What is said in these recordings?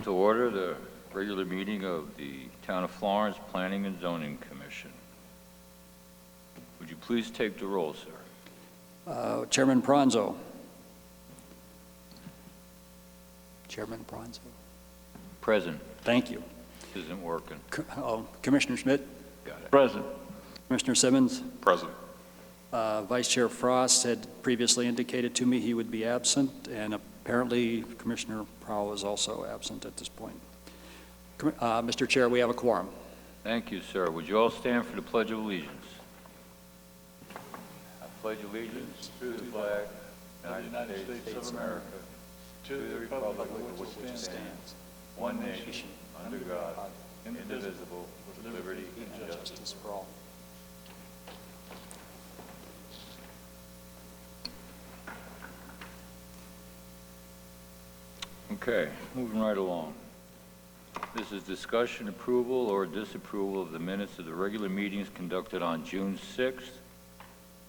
to order the regular meeting of the Town of Florence Planning and Zoning Commission. Would you please take the roll, sir? Chairman Pranzo. Chairman Pranzo. Present. Thank you. This isn't working. Commissioner Schmidt. Got it. Present. Commissioner Simmons. Present. Vice Chair Frost had previously indicated to me he would be absent, and apparently Commissioner Powell is also absent at this point. Mr. Chair, we have a quorum. Thank you, sir. Would you all stand for the Pledge of Allegiance? I pledge allegiance to the flag of the United States of America, to the republic for which it stands, one nation, under God, indivisible, with liberty and justice for all. Okay, moving right along. This is discussion, approval, or disapproval of the minutes of the regular meetings conducted on June 6th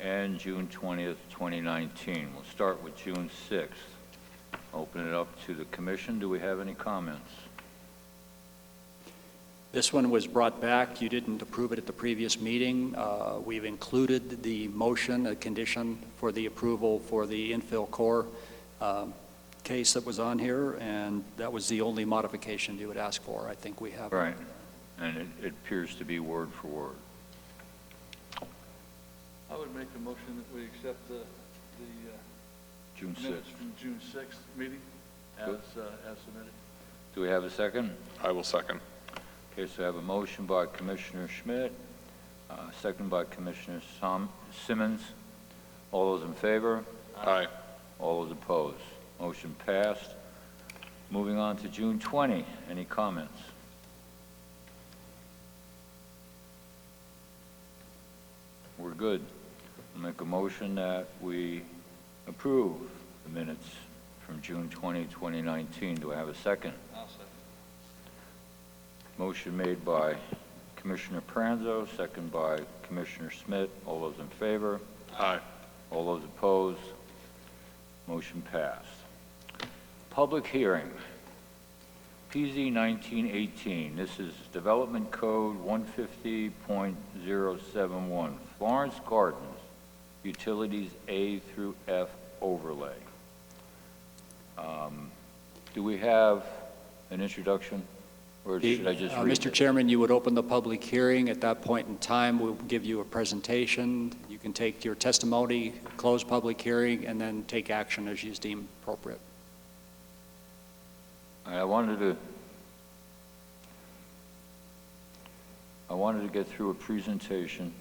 and June 20th, 2019. We'll start with June 6th. Open it up to the commission. Do we have any comments? This one was brought back. You didn't approve it at the previous meeting. We've included the motion, a condition for the approval for the infill core case that was on here, and that was the only modification you would ask for. I think we have. Right, and it appears to be word for word. I would make a motion that we accept the June 6th. minutes from June 6th meeting as submitted. Do we have a second? I will second. Okay, so I have a motion by Commissioner Schmidt, second by Commissioner Simmons. All those in favor? Aye. All those opposed? Motion passed. Moving on to June 20. Any comments? We're good. I'll make a motion that we approve the minutes from June 20, 2019. Do I have a second? I'll second. Motion made by Commissioner Pranzo, second by Commissioner Schmidt. All those in favor? Aye. All those opposed? Motion passed. Public hearing. PZ 1918. This is Development Code 150.071. Florence Gardens, Utilities A through F overlay. Do we have an introduction? Or should I just read Mr. Chairman, you would open the public hearing. At that point in time, we'll give you a presentation. You can take your testimony, close public hearing, and then take action as you deem appropriate. I wanted to get through a presentation,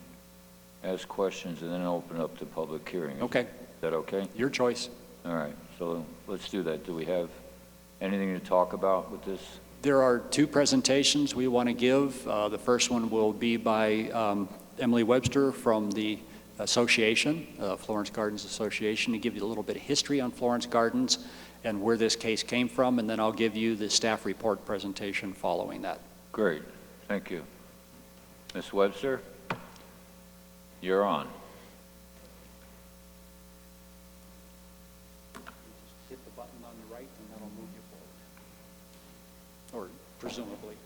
ask questions, and then open up the public hearing. Okay. Is that okay? Your choice. All right, so let's do that. Do we have anything to talk about with this? There are two presentations we want to give. The first one will be by Emily Webster from the association, Florence Gardens Association, to give you a little bit of history on Florence Gardens and where this case came from, and then I'll give you the staff report presentation following that. Great, thank you. Ms. Webster, you're on. Just hit the button on the right and that'll move you forward, or presumably.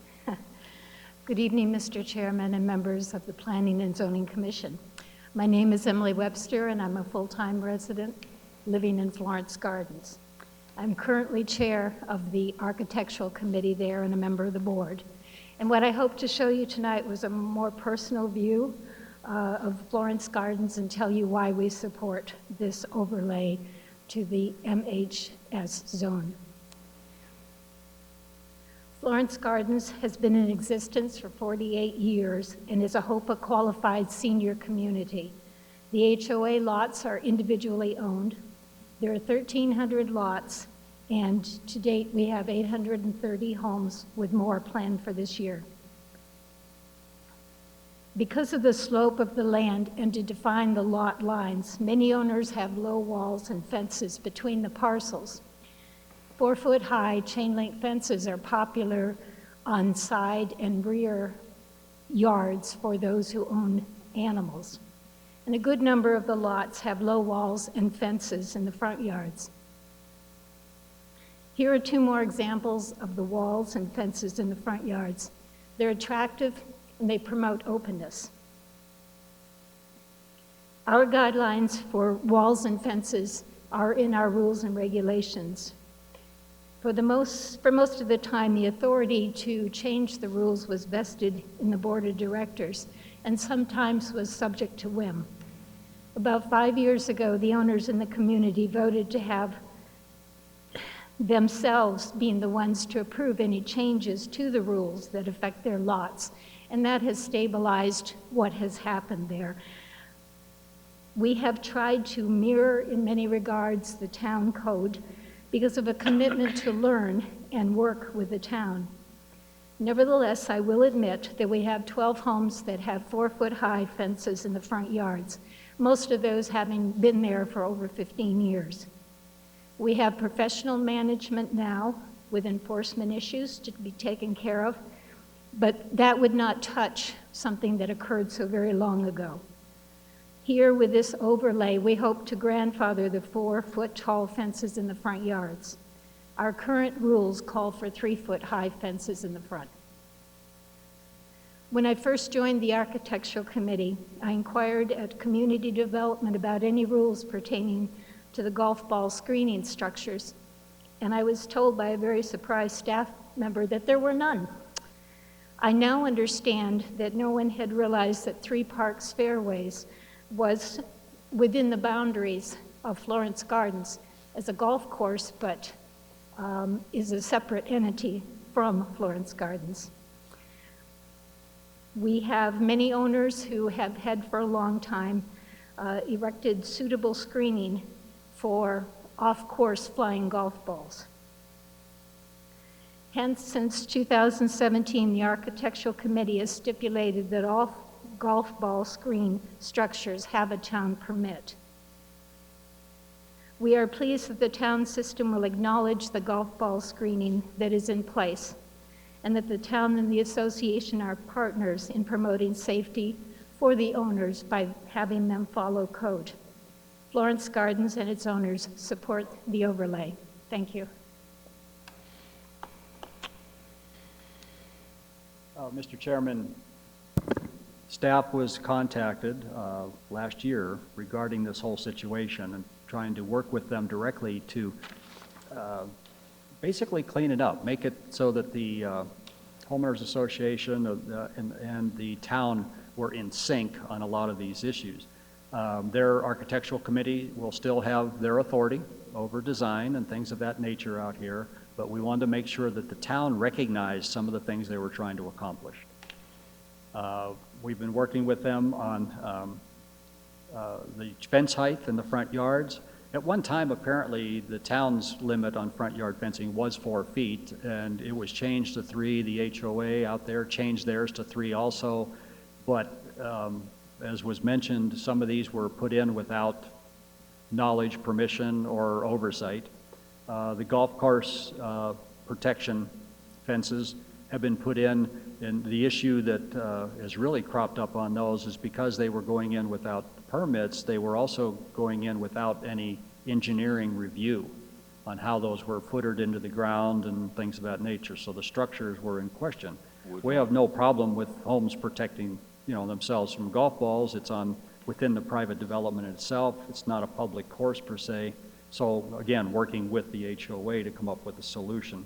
Good evening, Mr. Chairman and members of the Planning and Zoning Commission. My name is Emily Webster, and I'm a full-time resident living in Florence Gardens. I'm currently chair of the Architectural Committee there and a member of the board. And what I hope to show you tonight was a more personal view of Florence Gardens and tell you why we support this overlay to the MHS zone. Florence Gardens has been in existence for 48 years and is a HOPA qualified senior community. The HOA lots are individually owned. There are 1,300 lots, and to date we have 830 homes with more planned for this year. Because of the slope of the land and to define the lot lines, many owners have low walls and fences between the parcels. 4-foot-high chain-link fences are popular on side and rear yards for those who own animals. And a good number of the lots have low walls and fences in the front yards. Here are two more examples of the walls and fences in the front yards. They're attractive and they promote openness. Our guidelines for walls and fences are in our rules and regulations. For most of the time, the authority to change the rules was vested in the board of directors and sometimes was subject to whim. About 5 years ago, the owners in the community voted to have themselves being the ones to approve any changes to the rules that affect their lots, and that has stabilized what has happened there. We have tried to mirror, in many regards, the town code because of a commitment to learn and work with the town. Nevertheless, I will admit that we have 12 homes that have 4-foot-high fences in the front yards, most of those having been there for over 15 years. We have professional management now with enforcement issues to be taken care of, but that would not touch something that occurred so very long ago. Here with this overlay, we hope to grandfather the 4-foot-tall fences in the front yards. Our current rules call for 3-foot-high fences in the front. When I first joined the Architectural Committee, I inquired at Community Development about any rules pertaining to the golf ball screening structures, and I was told by a very surprised staff member that there were none. I now understand that no one had realized that Three Parks Fairways was within the boundaries of Florence Gardens as a golf course, but is a separate entity from Florence Gardens. We have many owners who have had for a long time erected suitable screening for off-course flying golf balls. Hence, since 2017, the Architectural Committee has stipulated that all golf ball screen structures have a town permit. We are pleased that the town system will acknowledge the golf ball screening that is in place, and that the town and the association are partners in promoting safety for the owners by having them follow code. Florence Gardens and its owners support the overlay. Thank you. Mr. Chairman, staff was contacted last year regarding this whole situation and trying to work with them directly to basically clean it up, make it so that the homeowners association and the town were in sync on a lot of these issues. Their architectural committee will still have their authority over design and things of that nature out here, but we wanted to make sure that the town recognized some of the things they were trying to accomplish. We've been working with them on the fence height in the front yards. At one time, apparently, the town's limit on front yard fencing was 4 feet, and it was changed to 3. The HOA out there changed theirs to 3 also, but as was mentioned, some of these were put in without knowledge, permission, or oversight. The golf course protection fences have been put in, and the issue that has really cropped up on those is because they were going in without permits, they were also going in without any engineering review on how those were footed into the ground and things of that nature. So the structures were in question. We have no problem with homes protecting, themselves from golf balls. It's within the private development itself. It's not a public course per se. So again, working with the HOA to come up with a solution.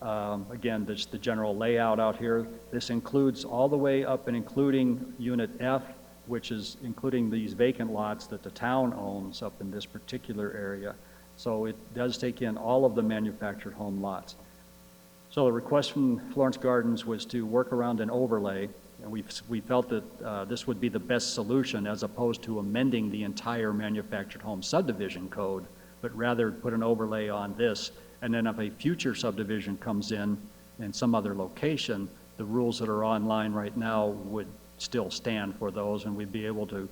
Again, there's the general layout out here. This includes all the way up and including Unit F, which is including these vacant lots that the town owns up in this particular area. So it does take in all of the manufactured home lots. So the request from Florence Gardens was to work around an overlay, and we felt that this would be the best solution as opposed to amending the entire manufactured home subdivision code, but rather put an overlay on this, and then if a future subdivision comes in some other location, the rules that are online right now would still stand for those, and we'd be able to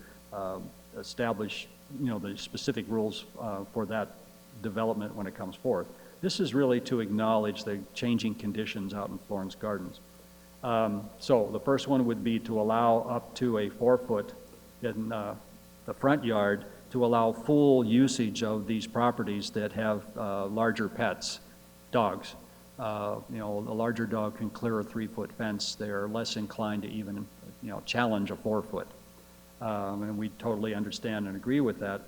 establish, the specific rules for that development when it comes forth. This is really to acknowledge the changing conditions out in Florence Gardens. So the first one would be to allow up to a 4-foot in the front yard to allow full usage of these properties that have larger pets. dogs. You know, a larger dog can clear a 3-foot fence. They're less inclined to even, you know, challenge a 4-foot. And we totally understand and agree with that.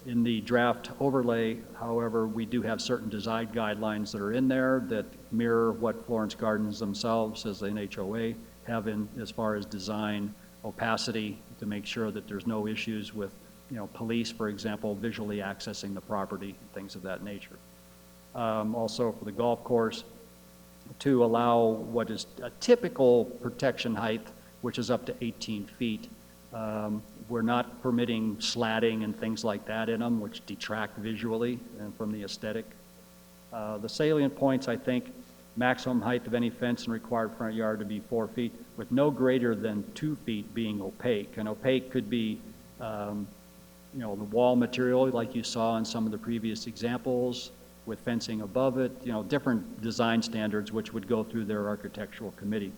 In the draft overlay, however, we do have certain design guidelines that are in there that mirror what Florence Gardens themselves as an HOA have in as far as design, opacity, to make sure that there's no issues with, you know, police, for example, visually accessing the property, things of that nature. Also for the golf course, to allow what is a typical protection height, which is up to 18 feet. We're not permitting slatting and things like that in them, which detract visually and from the aesthetic. The salient points, I think, maximum height of any fence in required front yard to be 4 feet, with no greater than 2 feet being opaque. And opaque could be, you know, the wall material like you saw in some of the previous examples, with fencing above it, you know, different design standards which would go through their architectural committee.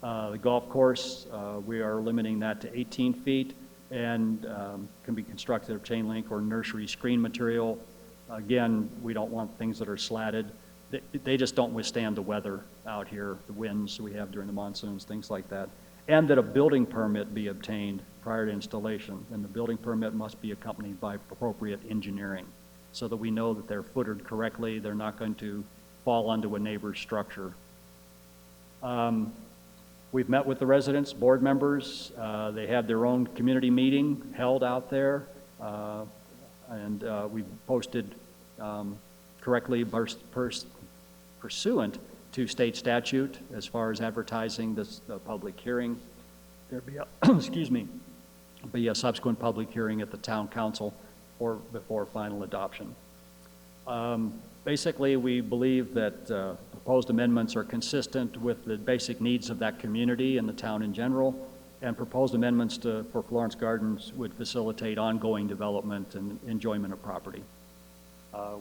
The golf course, we are limiting that to 18 feet and can be constructed of chain link or nursery screen material. Again, we don't want things that are slatted. They just don't withstand the weather out here, the winds we have during the monsoons, things like that. And that a building permit be obtained prior to installation. And the building permit must be accompanied by appropriate engineering so that we know that they're footed correctly, they're not going to fall onto a neighbor's structure. We've met with the residents, board members. They had their own community meeting held out there, and we posted correctly pursuant to state statute as far as advertising this public hearing. There'd be a, excuse me, be a subsequent public hearing at the town council or before final adoption. Basically, we believe that proposed amendments are consistent with the basic needs of that community and the town in general, and proposed amendments for Florence Gardens would facilitate ongoing development and enjoyment of property.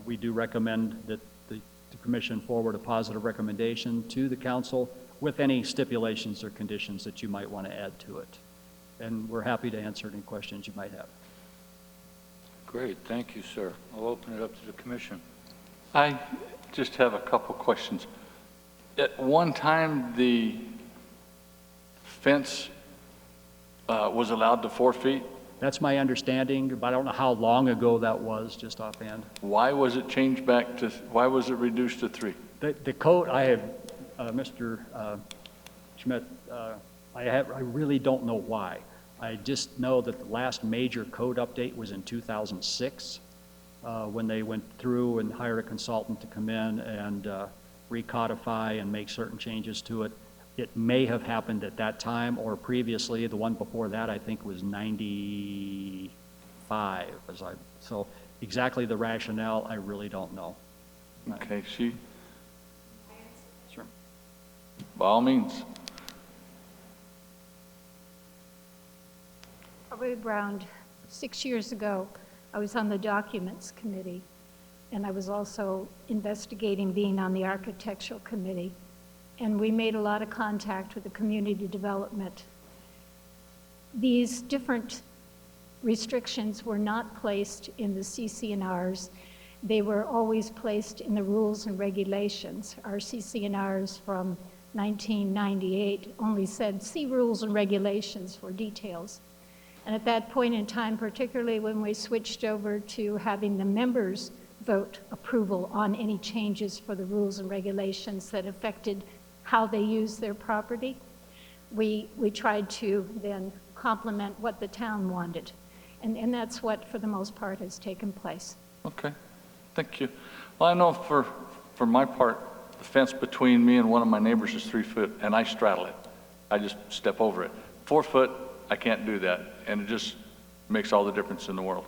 We do recommend that the commission forward a positive recommendation to the council with any stipulations or conditions that you might want to add to it. And we're happy to answer any questions you might have. Great, thank you, sir. I'll open it up to the commission. I just have a couple questions. At one time, the fence was allowed to 4 feet. That's my understanding, but I don't know how long ago that was, just offhand. Why was it changed back to, why was it reduced to 3? The code, I have, Mr. Schmidt, I really don't know why. I just know that the last major code update was in 2006, when they went through and hired a consultant to come in and recodify and make certain changes to it. It may have happened at that time or previously. The one before that, I think, was 95. So exactly the rationale, I really don't know. Okay, she, Sure. by all means. Probably around 6 years ago, I was on the documents committee, and I was also investigating being on the architectural committee. And we made a lot of contact with the community development. These different restrictions were not placed in the CC&Rs. They were always placed in the rules and regulations. Our CC&Rs from 1998 only said, see rules and regulations for details. And at that point in time, particularly when we switched over to having the members vote approval on any changes for the rules and regulations that affected how they use their property, we tried to then complement what the town wanted. And that's what, for the most part, has taken place. Okay, thank you. Well, I know for my part, the fence between me and one of my neighbors is 3 foot, and I straddle it. I just step over it. 4 foot, I can't do that, and it just makes all the difference in the world.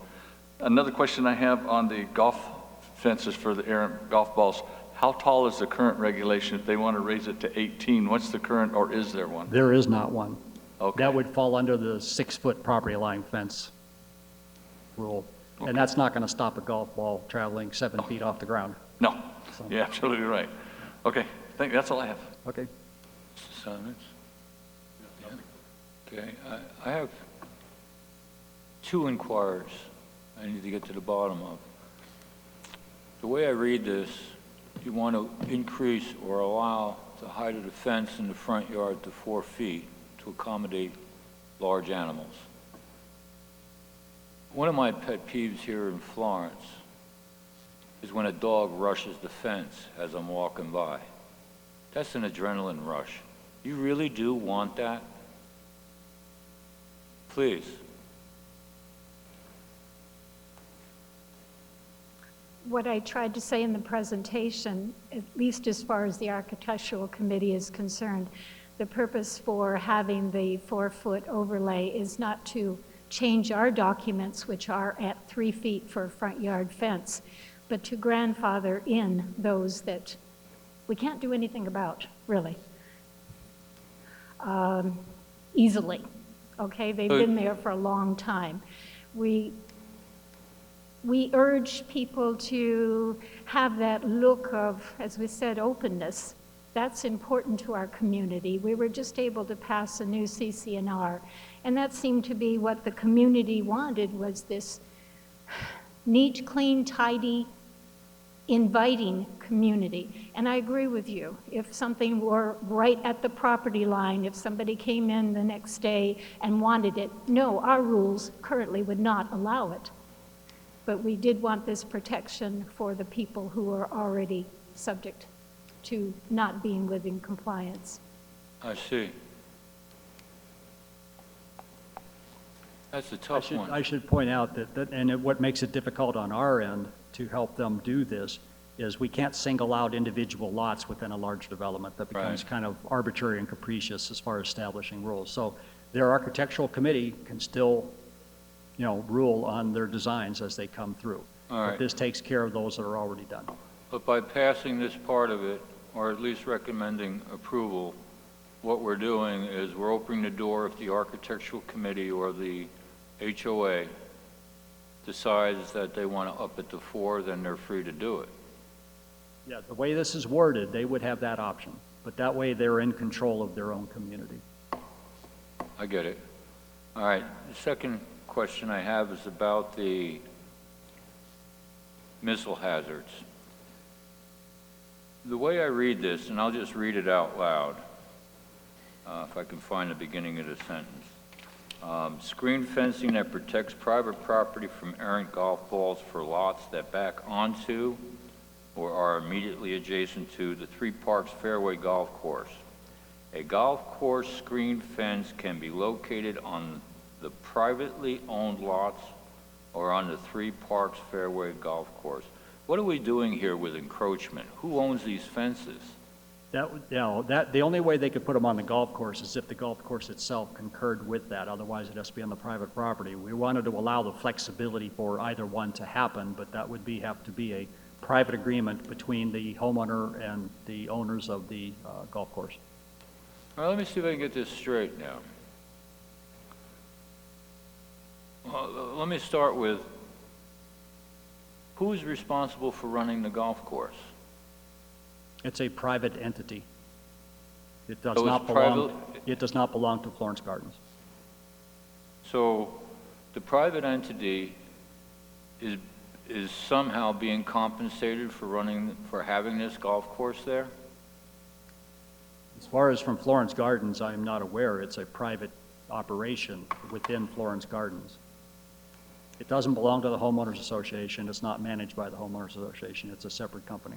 Another question I have on the golf fences for the errant golf balls. How tall is the current regulation if they want to raise it to 18? What's the current, or is there one? There is not one. Okay. That would fall under the 6-foot property line fence rule. Okay. And that's not going to stop a golf ball traveling 7 feet off the ground. No, So- you're absolutely right. Okay, that's all I have. Okay. Mr. Simons? Okay, I have 2 inquiries I need to get to the bottom of. The way I read this, you want to increase or allow the height of the fence in the front yard to 4 feet to accommodate large animals. One of my pet peeves here in Florence is when a dog rushes the fence as I'm walking by. That's an adrenaline rush. You really do want that? Please. What I tried to say in the presentation, at least as far as the architectural committee is concerned, the purpose for having the 4-foot overlay is not to change our documents, which are at 3 feet for a front yard fence, but to grandfather in those that we can't do anything about, really, easily. Okay, they've been there for a long time. We urge people to have that look of, as we said, openness. That's important to our community. We were just able to pass a new CC&R, and that seemed to be what the community wanted, was this neat, clean, tidy, inviting community. And I agree with you. If something were right at the property line, if somebody came in the next day and wanted it, no, our rules currently would not allow it. But we did want this protection for the people who are already subject to not being within compliance. I see. That's a tough one. I should point out and what makes it difficult on our end to help them do this is we can't single out individual lots within a large development. That becomes kind of arbitrary and capricious as far as establishing rules. So their architectural committee can still, rule on their designs as they come through. All right. But this takes care of those that are already done. But by passing this part of it, or at least recommending approval, what we're doing is we're opening the door if the architectural committee or the HOA decides that they want to up it to 4, then they're free to do it. Yeah, the way this is worded, they would have that option. But that way they're in control of their own community. I get it. All right, the second question I have is about the missile hazards. The way I read this, and I'll just read it out loud, if I can find the beginning of the sentence. Screen fencing that protects private property from errant golf balls for lots that back onto or are immediately adjacent to the Three Parks Fairway Golf Course. A golf course screen fence can be located on the privately owned lots or on the Three Parks Fairway Golf Course. What are we doing here with encroachment? Who owns these fences? The only way they could put them on the golf course is if the golf course itself concurred with that. Otherwise, it has to be on the private property. We wanted to allow the flexibility for either one to happen, but that would have to be a private agreement between the homeowner and the owners of the golf course. All right, let me see if I can get this straight now. Well, let me start with, who is responsible for running the golf course? It's a private entity. It does So it's not belong. It does not belong to Florence Gardens. So the private entity is somehow being compensated for having this golf course there? As far as from Florence Gardens, I am not aware. It's a private operation within Florence Gardens. It doesn't belong to the homeowners association. It's not managed by the homeowners association. It's a separate company.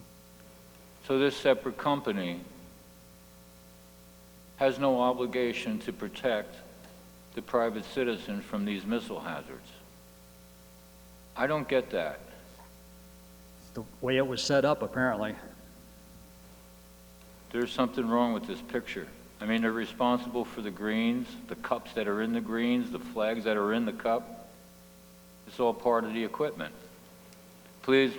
So this separate company has no obligation to protect the private citizens from these missile hazards. I don't get that. The way it was set up, apparently. There's something wrong with this picture. I mean, they're responsible for the greens, the cups that are in the greens, the flags that are in the cup. It's all part of the equipment. Please.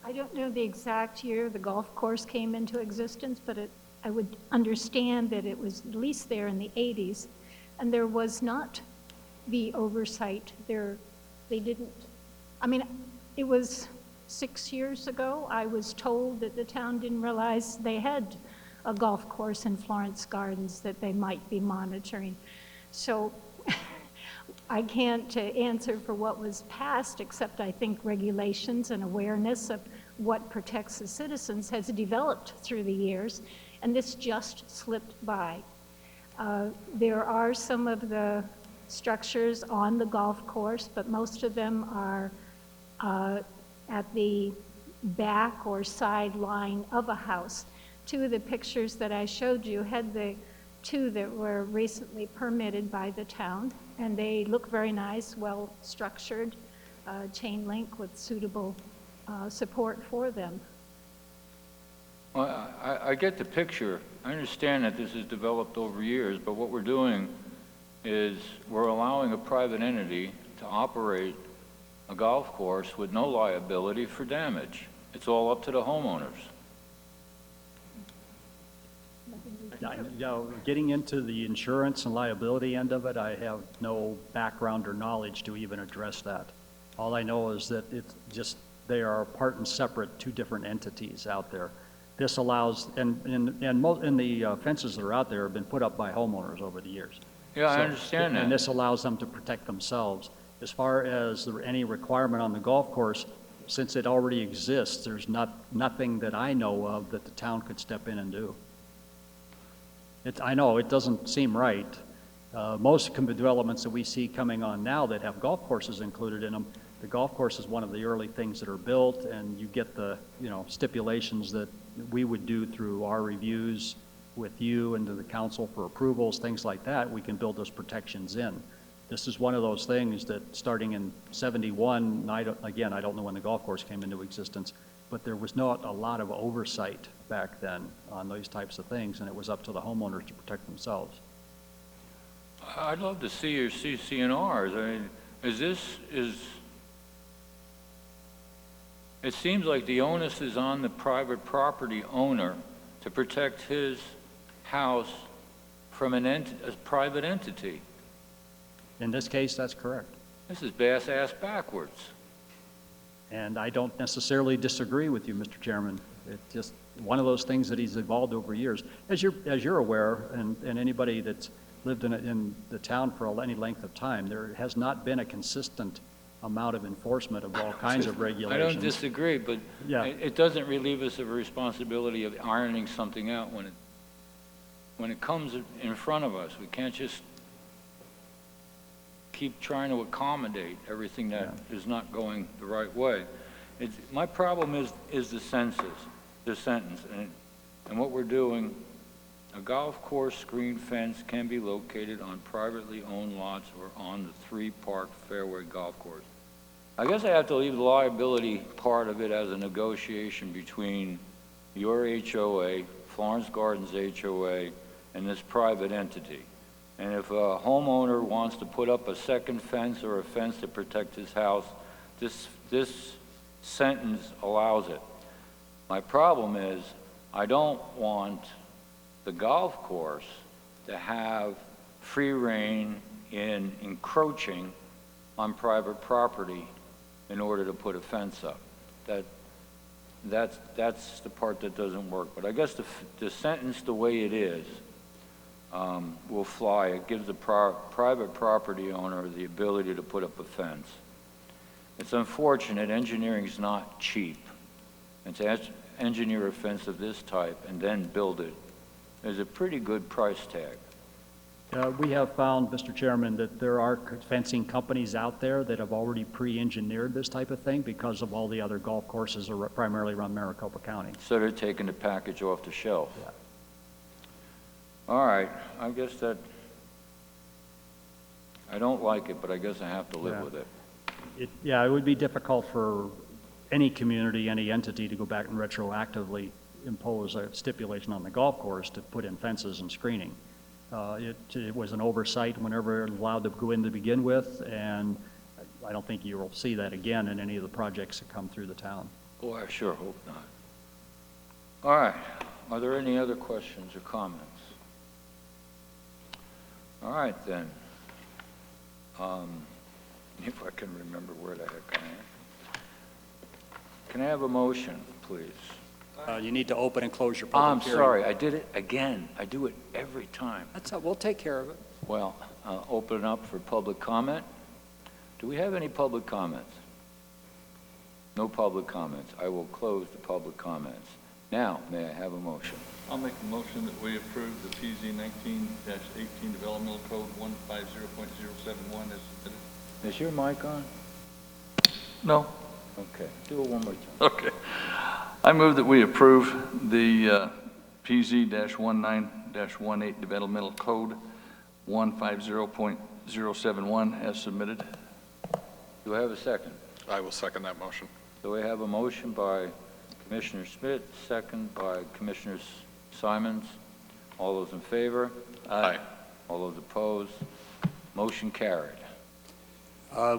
I don't know the exact year the golf course came into existence, but I would understand that it was at least there in the 80s, and there was not the oversight there. They didn't, I mean, it was 6 years ago. I was told that the town didn't realize they had a golf course in Florence Gardens that they might be monitoring. So I can't answer for what was passed, except I think regulations and awareness of what protects the citizens has developed through the years, and this just slipped by. There are some of the structures on the golf course, but most of them are at the back or sideline of a house. Two of the pictures that I showed you had the two that were recently permitted by the town, and they look very nice, well structured, chain link with suitable support for them. Well, I get the picture. I understand that this has developed over years, but what we're doing is we're allowing a private entity to operate a golf course with no liability for damage. It's all up to the homeowners. Getting into the insurance and liability end of it, I have no background or knowledge to even address that. All I know is that it's just, they are apart and separate, two different entities out there. This allows, and the fences that are out there have been put up by homeowners over the years. Yeah, I understand that. And this allows them to protect themselves. As far as any requirement on the golf course, since it already exists, there's nothing that I know of that the town could step in and do. I know it doesn't seem right. Most developments that we see coming on now that have golf courses included in them, the golf course is one of the early things that are built, and you get the stipulations that we would do through our reviews with you and to the council for approvals, things like that. We can build those protections in. This is one of those things that starting in '71, I don't know when the golf course came into existence, but there was not a lot of oversight back then on those types of things, and it was up to the homeowners to protect themselves. I'd love to see your CC&Rs. I mean, it seems like the onus is on the private property owner to protect his house from a private entity. In this case, that's correct. This is bass-ass backwards. And I don't necessarily disagree with you, Mr. Chairman. It's just one of those things that he's evolved over years. As you're aware, and anybody that's lived in the town for any length of time, there has not been a consistent amount of enforcement of all kinds of regulations. I don't disagree, but yeah, it doesn't relieve us of a responsibility of ironing something out when it comes in front of us. We can't just keep trying to accommodate everything that is not going the right way. My problem is the sentence, and what we're doing. A golf course screen fence can be located on privately owned lots or on the 3-park fairway golf course. I guess I have to leave the liability part of it as a negotiation between your HOA, Florence Gardens HOA, and this private entity. And if a homeowner wants to put up a second fence or a fence to protect his house, this sentence allows it. My problem is I don't want the golf course to have free rein in encroaching on private property in order to put a fence up. That's the part that doesn't work. But I guess the sentence the way it is will fly. It gives the private property owner the ability to put up a fence. It's unfortunate. Engineering is not cheap. And to engineer a fence of this type and then build it is a pretty good price tag. We have found, Mr. Chairman, that there are fencing companies out there that have already pre-engineered this type of thing because of all the other golf courses are primarily around Maricopa County. So they're taking the package off the shelf. Yeah. All right, I guess that, I don't like it, but I guess I have to live with it. It would be difficult for any community, any entity to go back and retroactively impose a stipulation on the golf course to put in fences and screening. It was an oversight whenever it allowed to go in to begin with, and I don't think you will see that again in any of the projects that come through the town. Boy, I sure hope not. All right, are there any other questions or comments? All right, then. If I can remember where the heck I am. Can I have a motion, please? You need to open and close your public hearing. I'm sorry, I did it again. I do it every time. We'll take care of it. Well, open it up for public comment. Do we have any public comments? No public comments. I will close the public comments. Now, may I have a motion? I'll make a motion that we approve the PZ 19-18 Developmental Code 150.071 as submitted. Is your mic on? No? Okay, do it one more time. Okay. I move that we approve the PZ-19-18 Developmental Code 150.071 as submitted. Do I have a second? I will second that motion. So we have a motion by Commissioner Smith, second by Commissioner Simons. All those in favor? Aye. All those opposed? Motion carried.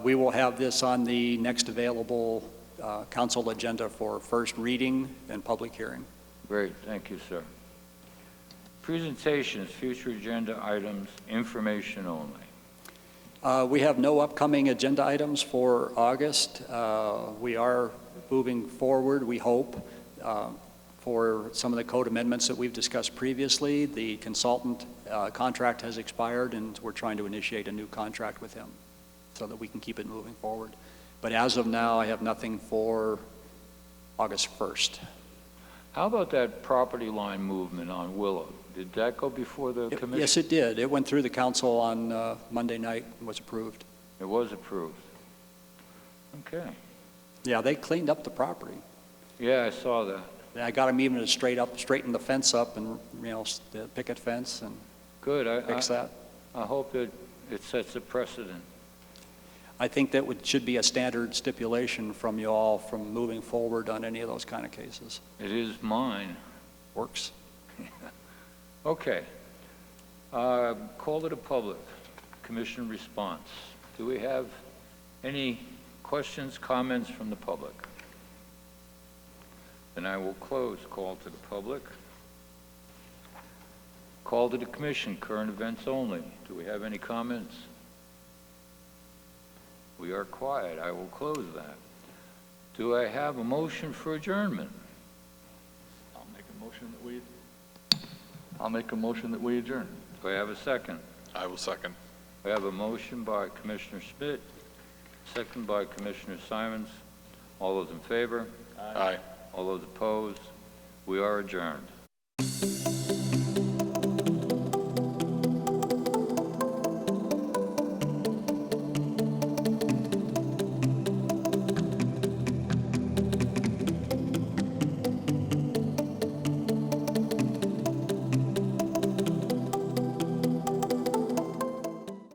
We will have this on the next available council agenda for first reading and public hearing. Great, thank you, sir. Presentations, future agenda items, information only. We have no upcoming agenda items for August. We are moving forward, we hope, for some of the code amendments that we've discussed previously. The consultant contract has expired, and we're trying to initiate a new contract with him so that we can keep it moving forward. But as of now, I have nothing for August 1st. How about that property line movement on Willow? Did that go before the commission? Yes, it did. It went through the council on Monday night and was approved. It was approved. Okay. Yeah, they cleaned up the property. Yeah, I saw that. I got them even to straighten the fence up and, the picket fence and Good. fix that. I hope that it sets a precedent. I think that should be a standard stipulation from you all from moving forward on any of those kind of cases. It is mine. Works. Okay. Call to the public. Commission response. Do we have any questions, comments from the public? Then I will close call to the public. Call to the commission, current events only. Do we have any comments? We are quiet. I will close that. Do I have a motion for adjournment? I'll make a motion that we adjourn. Do I have a second? I will second. I have a motion by Commissioner Schmidt, second by Commissioner Simons. All those in favor? Aye. All those opposed? We are adjourned.